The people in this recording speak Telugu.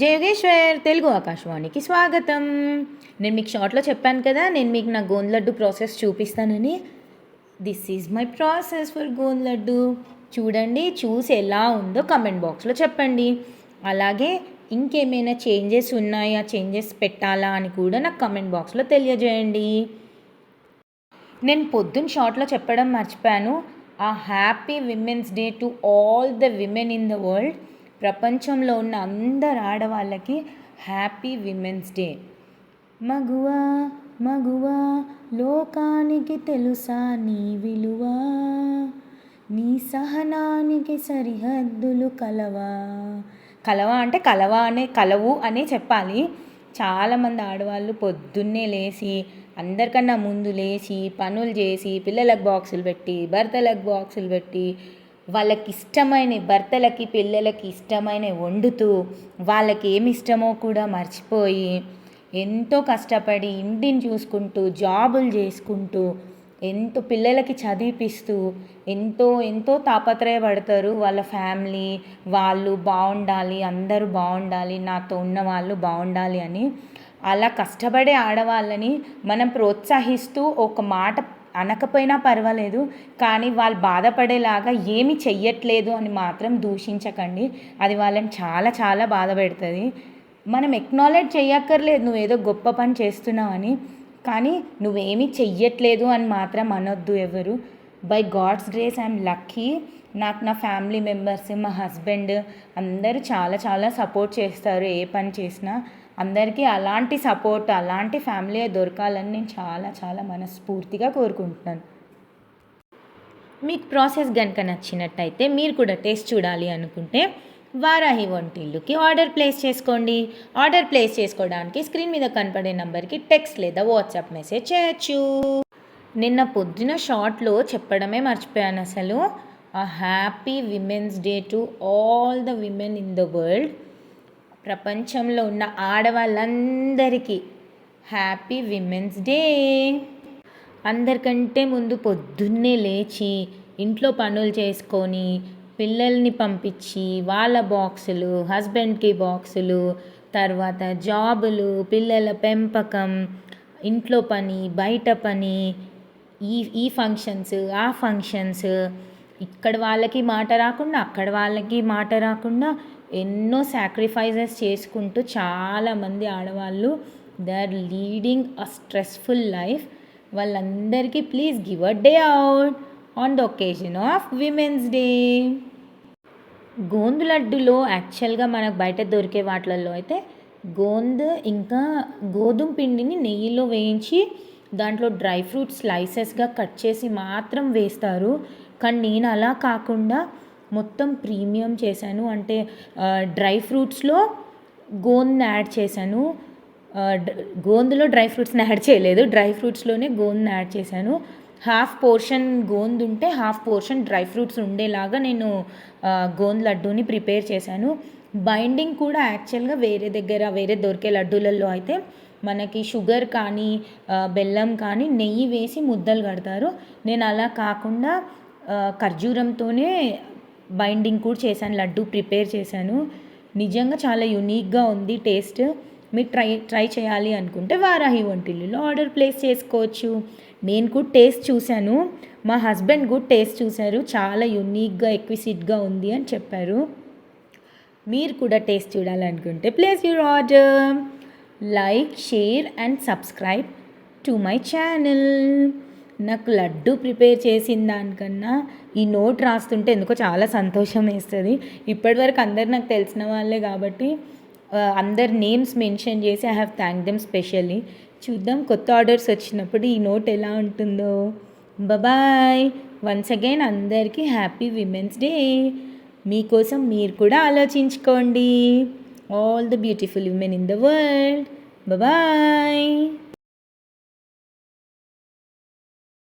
జయోగేశ్వర్ తెలుగు ఆకాశవాణికి స్వాగతం. నేను మీకు షార్ట్లో చెప్పాను కదా, నేను మీకు నా గోంద్ లడ్డు ప్రాసెస్ చూపిస్తానని. This is my process for gond laddu. చూడండి, చూసి ఎలా ఉందో కమెంట్ బాక్స్లో చెప్పండి. అలాగే ఇంకేమైనా చేంజెస్ ఉన్నాయా, చేంజెస్ పెట్టాలా అని కూడా నాకు కమెంట్ బాక్స్లో తెలియజేయండి. నేను పొద్దున్న షార్ట్లో చెప్పడం మర్చిపోయాను. ఆ happy women's day to all the women in the world. ప్రపంచంలో ఉన్న అందరు ఆడవాళ్ళకి హ్యాపీ విమెన్స్ డే. మగువా మగువా లోకానికి తెలుసా నీ విలువ, నీ సహనానికి సరిహద్దులు కలవా. కలవా అంటే కలవు అనే చెప్పాలి. చాలామంది ఆడవాళ్ళు పొద్దున్నే లేచి, అందరికన్నా ముందు లేచి పనులు చేసి, పిల్లలకు బాక్సులు పెట్టి, భర్తలకు బాక్సులు పెట్టి, వాళ్ళకి ఇష్టమైన భర్తలకి పిల్లలకి ఇష్టమైన వండుతూ, వాళ్ళకి ఏమి ఇష్టమో కూడా మర్చిపోయి ఎంతో కష్టపడి ఇంటిని చూసుకుంటూ, జాబులు చేసుకుంటూ, ఎంతో పిల్లలకి చదివిపిస్తూ ఎంతో తాపత్రయపడతారు. వాళ్ళ ఫ్యామిలీ వాళ్ళు బాగుండాలి, అందరూ బాగుండాలి, నాతో ఉన్న వాళ్ళు బాగుండాలి అని. అలా కష్టపడే ఆడవాళ్ళని మనం ప్రోత్సహిస్తూ ఒక మాట అనకపోయినా పర్వాలేదు, కానీ వాళ్ళు బాధపడేలాగా ఏమి చెయ్యట్లేదు అని మాత్రం దూషించకండి. అది వాళ్ళని చాలా చాలా బాధ పెడుతుంది. మనం ఎక్నాలెడ్జ్ చెయ్యక్కర్లేదు నువ్వేదో గొప్ప పని చేస్తున్నావని, కానీ నువ్వేమీ చెయ్యట్లేదు అని మాత్రం అనొద్దు ఎవరు. By God's grace I'm lucky. నాకు నా ఫ్యామిలీ మెంబర్స్, మా హస్బెండ్ అందరూ చాలా చాలా సపోర్ట్ చేస్తారు. ఏ పని చేసినా అందరికీ అలాంటి సపోర్ట్, అలాంటి ఫ్యామిలీ దొరకాలని నేను చాలా చాలా మనస్ఫూర్తిగా కోరుకుంటున్నాను. మీకు ప్రాసెస్ కనుక నచ్చినట్టయితే, మీరు కూడా టేస్ట్ చూడాలి అనుకుంటే వారాహి వంటిల్లుకి ఆర్డర్ ప్లేస్ చేసుకోండి. ఆర్డర్ ప్లేస్ చేసుకోవడానికి స్క్రీన్ మీద కనపడే నెంబర్కి టెక్స్ట్ లేదా వాట్సాప్ మెసేజ్ చేయొచ్చు. నిన్న పొద్దున షార్ట్లో చెప్పడమే మర్చిపోయాను అసలు. ఆ happy women's day to all the women in the world. ప్రపంచంలో ఉన్న ఆడవాళ్ళందరికీ హ్యాపీ విమెన్స్ డే. అందరికంటే ముందు పొద్దున్నే లేచి ఇంట్లో పనులు చేసుకొని, పిల్లల్ని పంపించి వాళ్ళ బాక్సులు, హస్బెండ్కి బాక్సులు, తర్వాత జాబులు, పిల్లల పెంపకం, ఇంట్లో పని, బయట పని, ఈ ఫంక్షన్స్, ఆ ఫంక్షన్స్, ఇక్కడ వాళ్ళకి మాట రాకుండా అక్కడ వాళ్ళకి మాట రాకుండా ఎన్నో సాక్రిఫైజెస్ చేసుకుంటూ చాలామంది ఆడవాళ్ళు they are leading a stressful life. వాళ్ళందరికీ please give a day out on the occasion of women's day. Gond లడ్డులో యాక్చువల్గా మనకు బయట దొరికే వాటిల్లో అయితే గోంద్ ఇంకా గోధుమ పిండిని నెయ్యిలో వేయించి దాంట్లో డ్రై ఫ్రూట్స్ స్లైసెస్గా కట్ చేసి మాత్రం వేస్తారు. కానీ నేను అలా కాకుండా మొత్తం ప్రీమియం చేశాను. అంటే డ్రై ఫ్రూట్స్లో గోంద్ని యాడ్ చేశాను. గోందులో డ్రై ఫ్రూట్స్ని యాడ్ చేయలేదు, డ్రై ఫ్రూట్స్లోనే గోంద్ని యాడ్ చేశాను. హాఫ్ పోర్షన్ గోంద్ ఉంటే హాఫ్ పోర్షన్ డ్రై ఫ్రూట్స్ ఉండేలాగా నేను గోంద్ లడ్డూని ప్రిపేర్ చేశాను. బైండింగ్ కూడా యాక్చువల్గా వేరే దొరికే లడ్డూలలో అయితే మనకి షుగర్ కానీ బెల్లం కానీ నెయ్యి వేసి ముద్దలు కడతారు. నేను అలా కాకుండా ఖర్జూరంతోనే బైండింగ్ కూడా చేశాను, లడ్డు ప్రిపేర్ చేశాను. నిజంగా చాలా యూనిక్గా ఉంది టేస్ట్. మీరు ట్రై చేయాలి అనుకుంటే వారాహి వంటిల్లులో ఆర్డర్ ప్లేస్ చేసుకోవచ్చు. నేను కూడా టేస్ట్ చూశాను, మా హస్బెండ్ కూడా టేస్ట్ చూశారు, చాలా యూనిక్గా ఎక్విసిట్గా ఉంది అని చెప్పారు. మీరు కూడా టేస్ట్ చూడాలనుకుంటే place your order. Like, share and subscribe to my channel. నాకు లడ్డు ప్రిపేర్ చేసిన దానికన్నా ఈ నోట్ రాస్తుంటే ఎందుకో చాలా సంతోషం వేస్తుంది. ఇప్పటివరకు అందరు నాకు తెలిసిన వాళ్ళే కాబట్టి అందరు నేమ్స్ మెన్షన్ చేసి I have thank them specially. చూద్దాం కొత్త ఆర్డర్స్ వచ్చినప్పుడు ఈ నోట్ ఎలా ఉంటుందో. బాయ్. వన్స్ అగైన్ అందరికీ హ్యాపీ విమెన్స్ డే. మీకోసం మీరు కూడా ఆలోచించుకోండి. All the beautiful women in the world. Bye.